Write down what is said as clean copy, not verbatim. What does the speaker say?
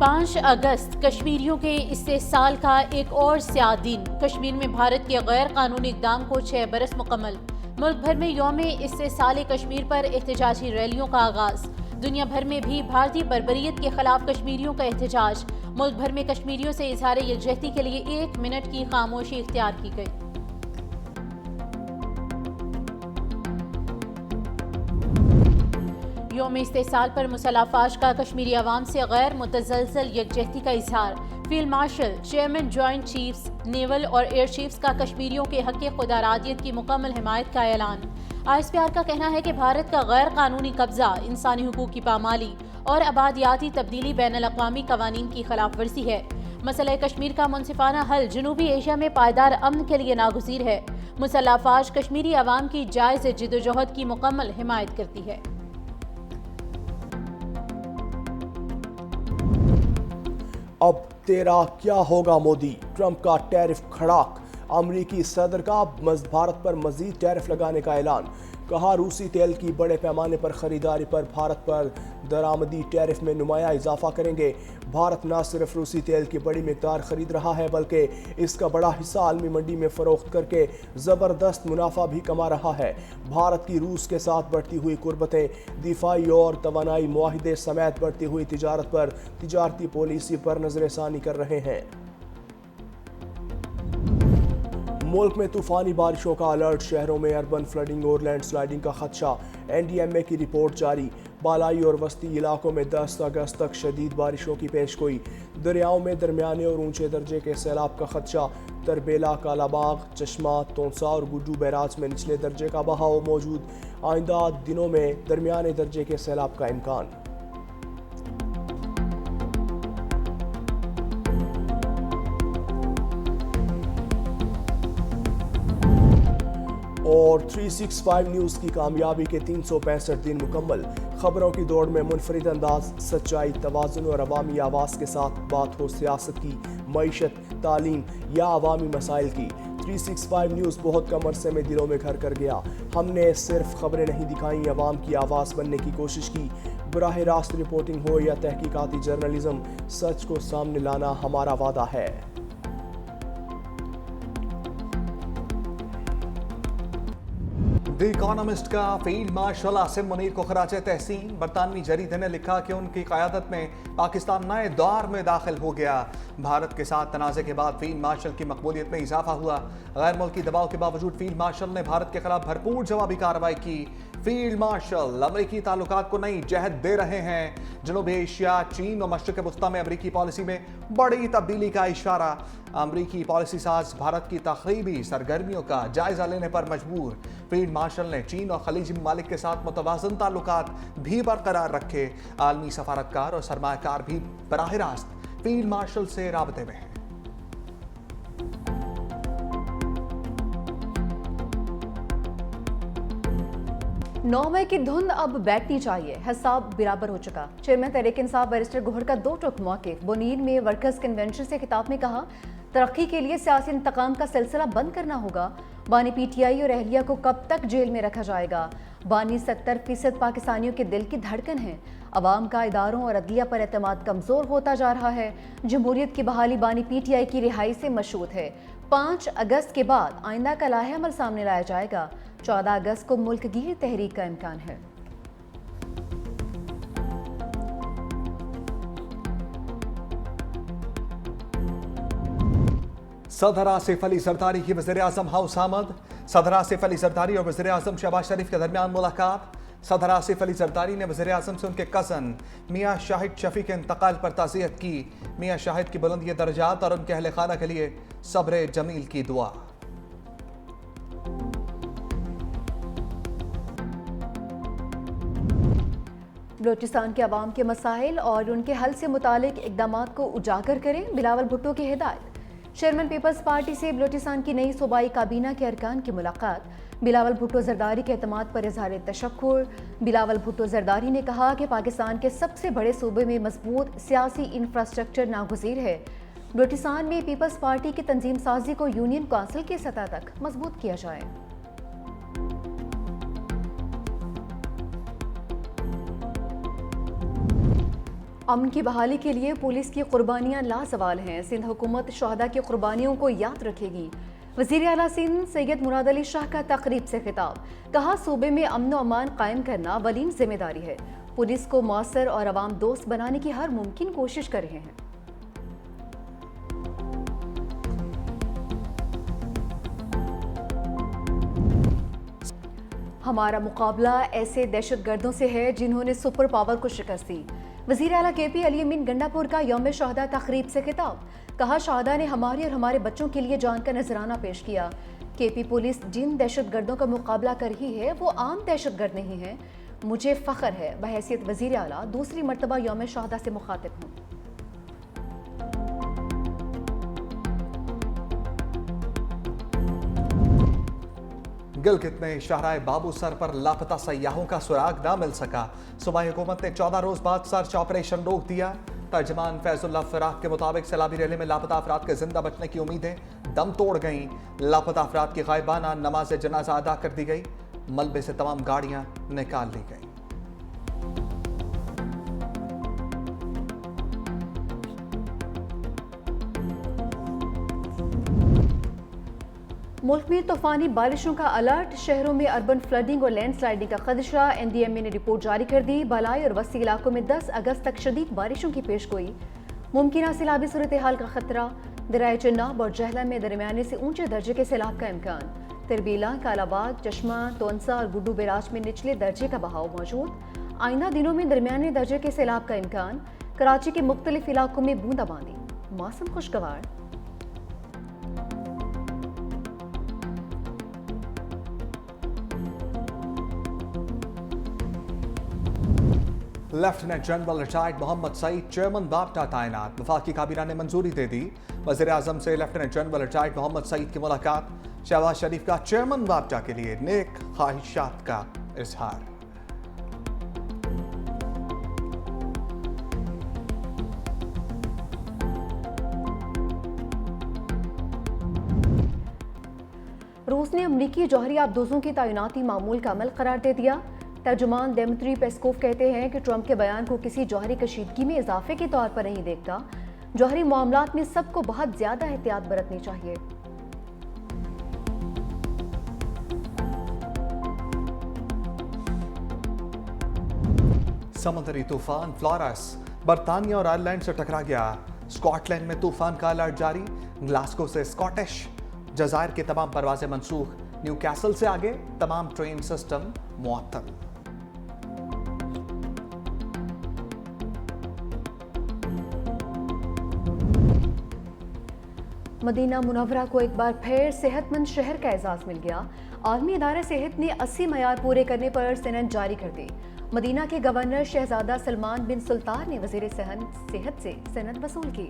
5 अगस्त कश्मीरियों के इस्तेसाल का एक और स्याह दिन। कश्मीर में भारत के गैर कानूनी इक़दाम को 6 बरस मुकम्मल। मुल्क भर में यौम इस्तेसाल कश्मीर पर एहतजाजी रैलियों का आगाज। दुनिया भर में भी भारतीय बर्बरियत के खिलाफ कश्मीरियों का एहतजाज। मुल्क भर में कश्मीरियों से इजहार यकजहती के लिए 1 मिनट की खामोशी इख्तियार की गई। यौम इस्तेसाल पर मुसल्लह अफवाज का कश्मीरी अवाम से गैर मुतज़लज़ल यकजहती का इजहार। Field marshal, chairman joint chiefs naval और एयर चीफ्स का कश्मीरियों के हक़ खुदारादियत की मुकम्मल हिमायत का ऐलान। ISPR का कहना है कि भारत का गैर कानूनी कब्जा, इंसानी हुकूक की पामाली और आबादियाती तब्दीली बैनुल अक़वामी कवानीन की खिलाफ वर्जी है। मसला कश्मीर का मुनसिफाना हल जनूबी एशिया में पायदार अमन के लिए नागुज़ीर है। मुसल्लह अफवाज कश्मीरी अवाम की जायज़ जिद्दोजहद की मुकम्मल हिमायत करती है। अब तेरा क्या होगा मोदी, ट्रंप का टैरिफ खड़ाक। अमरीकी सदर का भारत पर मजीद टैरिफ लगाने का ऐलान। कहा रूसी तेल की बड़े पैमाने पर खरीदारी पर भारत पर दरामदी टैरिफ में नुमाया इजाफा करेंगे। भारत न सिर्फ रूसी तेल की बड़ी मिकदार खरीद रहा है बल्कि इसका बड़ा हिस्सा आलमी मंडी में फरोख्त करके ज़बरदस्त मुनाफा भी कमा रहा है। भारत की रूस के साथ बढ़ती हुई कुर्बतें, दिफाई और तवानाई मुआहिदे समेत बढ़ती हुई तिजारत पर तिजारती पॉलिसी पर नजरसानी कर रहे हैं। मुल्क में तूफानी बारिशों का अलर्ट, शहरों में अर्बन फ्लडिंग और लैंडस्लाइडिंग का खदशा। NDMA की रिपोर्ट जारी। बालाई और वस्ती इलाकों में 10 अगस्त तक शदीद बारिशों की पेशगोई। दरियाओं में दरमियाने और ऊंचे दर्जे के सैलाब का खदशा। तरबेला, कालाबाग, चश्मा, तोंसा और गुड्डू बैराज में निचले दर्जे का बहाव मौजूद। आइंदा दिनों में दरमियाने दर्जे के सैलाब का इम्कान। और 365 न्यूज़ की कामयाबी के 365 दिन मुकम्मल। खबरों की दौड़ में मुनफरिद अंदाज, सच्चाई, तवाज़ुन और अवामी आवाज़ के साथ बात हो सियासत की, मईशत, तालीम या अवामी मसाइल की। 365 न्यूज़ बहुत कम अरसे में दिलों में घर कर गया। हमने सिर्फ खबरें नहीं दिखाई, अवाम की आवाज़ बनने की कोशिश की। बराह रास्त रिपोर्टिंग हो या तहकीकाती जर्नलिज्म, सच को सामने लाना हमारा वादा है। द इकोनॉमिस्ट का फील्ड मार्शल आसिम मुनीर को खराज तहसीन। बरतानवी जरीदे ने लिखा कि उनकी क़यादत में पाकिस्तान नए दौर में दाखिल हो गया। भारत के साथ तनाज़े के बाद फील्ड मार्शल की मकबूलियत में इजाफा हुआ। गैर मुल्की दबाव के बावजूद फील्ड मार्शल ने भारत के खिलाफ भरपूर जवाबी कार्रवाई की। फील्ड मार्शल अमरीकी ताल्लुकात को नई जहत दे रहे हैं। जनूबी एशिया, चीन और मशरिक़ वस्ता में अमरीकी पॉलिसी में बड़ी तब्दीली का इशारा। अमरीकी पॉलिसी साज भारत की तखरीबी सरगर्मियों का जायजा लेने पर मजबूर। फील्ड मार्शल ने चीन और खलीजी ममालिक के साथ मुतवाज़न ताल्लुकात भी बरकरार रखे। आलमी सफारतकार और सरमायाकार भी बराह रास्त फील्ड मार्शल से राबते में हैं। 9 मई की धुंध अब बैठनी चाहिए, हिसाब बराबर हो चुका। चेयरमैन तहरीक इंसाफ बैरिस्टर गोहर का 2 टुक मौक़िफ़। बुनीन में वर्कर्स कन्वेंशन से खिताब में कहा, तरक्की के लिए सियासी इंतकाम का सिलसिला बंद करना होगा। बानी PTI और अहलिया को कब तक जेल में रखा जाएगा। बानी 70% पाकिस्तानियों के दिल की धड़कन है। अवाम का इदारों और अदलिया पर एतमाद कमज़ोर होता जा रहा है। जमहूरियत की बहाली बानी PTI की रिहाई से मशरूत है। 5 अगस्त के बाद आइंदा का लाहे अमल सामने लाया जाएगा। 14 अगस्त को मुल्क गिर तहरीक का इम्कान है। सदर आसिफ अली जरदारी की वज़ीर आज़म हाउस आमद। सदर आसिफ अली जरदारी और वज़ीर आज़म शहबाज शरीफ के दरमियान मुलाकात। सदर आसिफ अली जरदारी ने वज़ीर आज़म से उनके कज़न मियाँ शाहिद शफी के इंतकाल पर ताज़ियत की। मियाँ शाहिद की बुलंदी दर्जात और उनके अहले खाना के लिए सब्र जमील की दुआ। बलोचिस्तान के अवाम के मसाइल और उनके हल से मुतालिक इक़दामात को उजागर करें, बिलावल भुट्टो की हिदायत। चेयरमैन पीपल्स पार्टी से बलोचिस्तान की नई सूबाई काबीना के अरकान की मुलाकात। बिलावल भुट्टो जरदारी के एतमाद पर इज़हार तशक्कुर। बिलावल भुट्टो जरदारी ने कहा कि पाकिस्तान के सबसे बड़े सूबे में मजबूत सियासी इंफ्रास्ट्रक्चर नागुज़ीर है। बलोचिस्तान में पीपल्स पार्टी की तंजीम साजी को यूनियन काउंसिल की सतह तक मजबूत किया जाए। अमन की बहाली के लिए पुलिस की कुर्बानियां लाजवाल हैं। सिंध हुकूमत शहदा की कुर्बानियों को याद रखेगी। वज़ीर आला सिंध सैयद मुराद अली शाह का तकरीब से खिताब, कहा सूबे में अमन व अमान कायम करना वलीन जिम्मेदारी है। पुलिस को मौसर और अवाम दोस्त बनाने की हर मुमकिन कोशिश कर रहे हैं। हमारा मुकाबला ऐसे दहशतगर्दों से है जिन्होंने सुपर पावर को शिकस्त दी। वज़ीर आला KP अली अमीन गंडापुर का यौम शहदा तकरीब से खिताब, कहा शहदा ने हमारे और हमारे बच्चों के लिए जान का नजराना पेश किया। KP पुलिस जिन दहशतगर्दों का मुकाबला कर रही है वो आम दहशतगर्द नहीं है। मुझे फ़ख्र है बहैसियत वज़ीर आला दूसरी मरतबा यौम शहदा से मुखातिब हूँ। गिलगित में शहराए बाबू सर पर लापता सयाहों का सुराग न मिल सका। सूबाई हुकूमत ने 14 रोज बाद सर्च ऑपरेशन रोक दिया। तर्जमान फैजुल्लाह फिराक के मुताबिक सैलाबी रैली में लापता अफराद के जिंदा बचने की उम्मीदें दम तोड़ गईं। लापता अफराद की गायबाना नमाज जनाजा अदा कर दी गई। मलबे से तमाम गाड़ियां निकाल ली गई। मुल्क में तूफानी बारिशों का अलर्ट, शहरों में अर्बन फ्लडिंग और लैंडस्लाइडिंग का खदशा। NDMA ने रिपोर्ट जारी कर दी। बालाई और वसी इलाकों में 10 अगस्त तक शदीद बारिशों की पेशगोई। मुमकिन सैलाबी सूरत हाल का खतरा। दरियाए चिनाब और जहला में दरमियाने से ऊंचे दर्जे के सैलाब का इम्कान। तिरबीला, कालाबाग, चश्मा, तोनसा और गुड्डू बैराज में निचले दर्जे का बहाव मौजूद। आइंदा दिनों में दरमियाने दर्जे के सैलाब का इम्कान। कराची के मुख्तलिफ इलाकों में बूंदाबांदी। मौसम खुशगवार। Lieutenant general retired Mohammad Saeed chairman बाप्टा तैनात। वफाकी काबीना ने मंजूरी दे दी। वज़ीर आज़म से lieutenant general retired Mohammad Saeed की मुलाकात। शहबाज शरीफ का चेयरमैन बाप्टा के लिए नेक ख्वाहिशात का इजहार। रूस ने अमरीकी जौहरी आबदोजों की तैनाती मामूल का अमल करार दे दिया। तर्जुमान दिमित्री पेस्कोव कहते हैं कि ट्रंप के बयान को किसी जौहरी कशीदगी में इजाफे के तौर पर नहीं देखता। जौहरी मामलात में सबको बहुत ज्यादा एहतियात बरतनी चाहिए। समुद्री तूफान फ्लोरस बर्तानिया और आयरलैंड से टकरा गया। स्कॉटलैंड में तूफान का अलर्ट जारी। ग्लासगो से स्कॉटिश जज़ायर की तमाम परवाजें मंसूख। न्यू कैसल से आगे तमाम ट्रेन सिस्टम मुअत्तल। मदीना मुनव्वरा को एक बार फिर सेहतमंद शहर का एजाज मिल गया। आलमी इदारा सेहत ने 80 मयार पूरे करने पर सनद जारी कर दी। मदीना के गवर्नर शहजादा सलमान बिन सुल्तान ने वजीर सेहत से सनद वसूल की।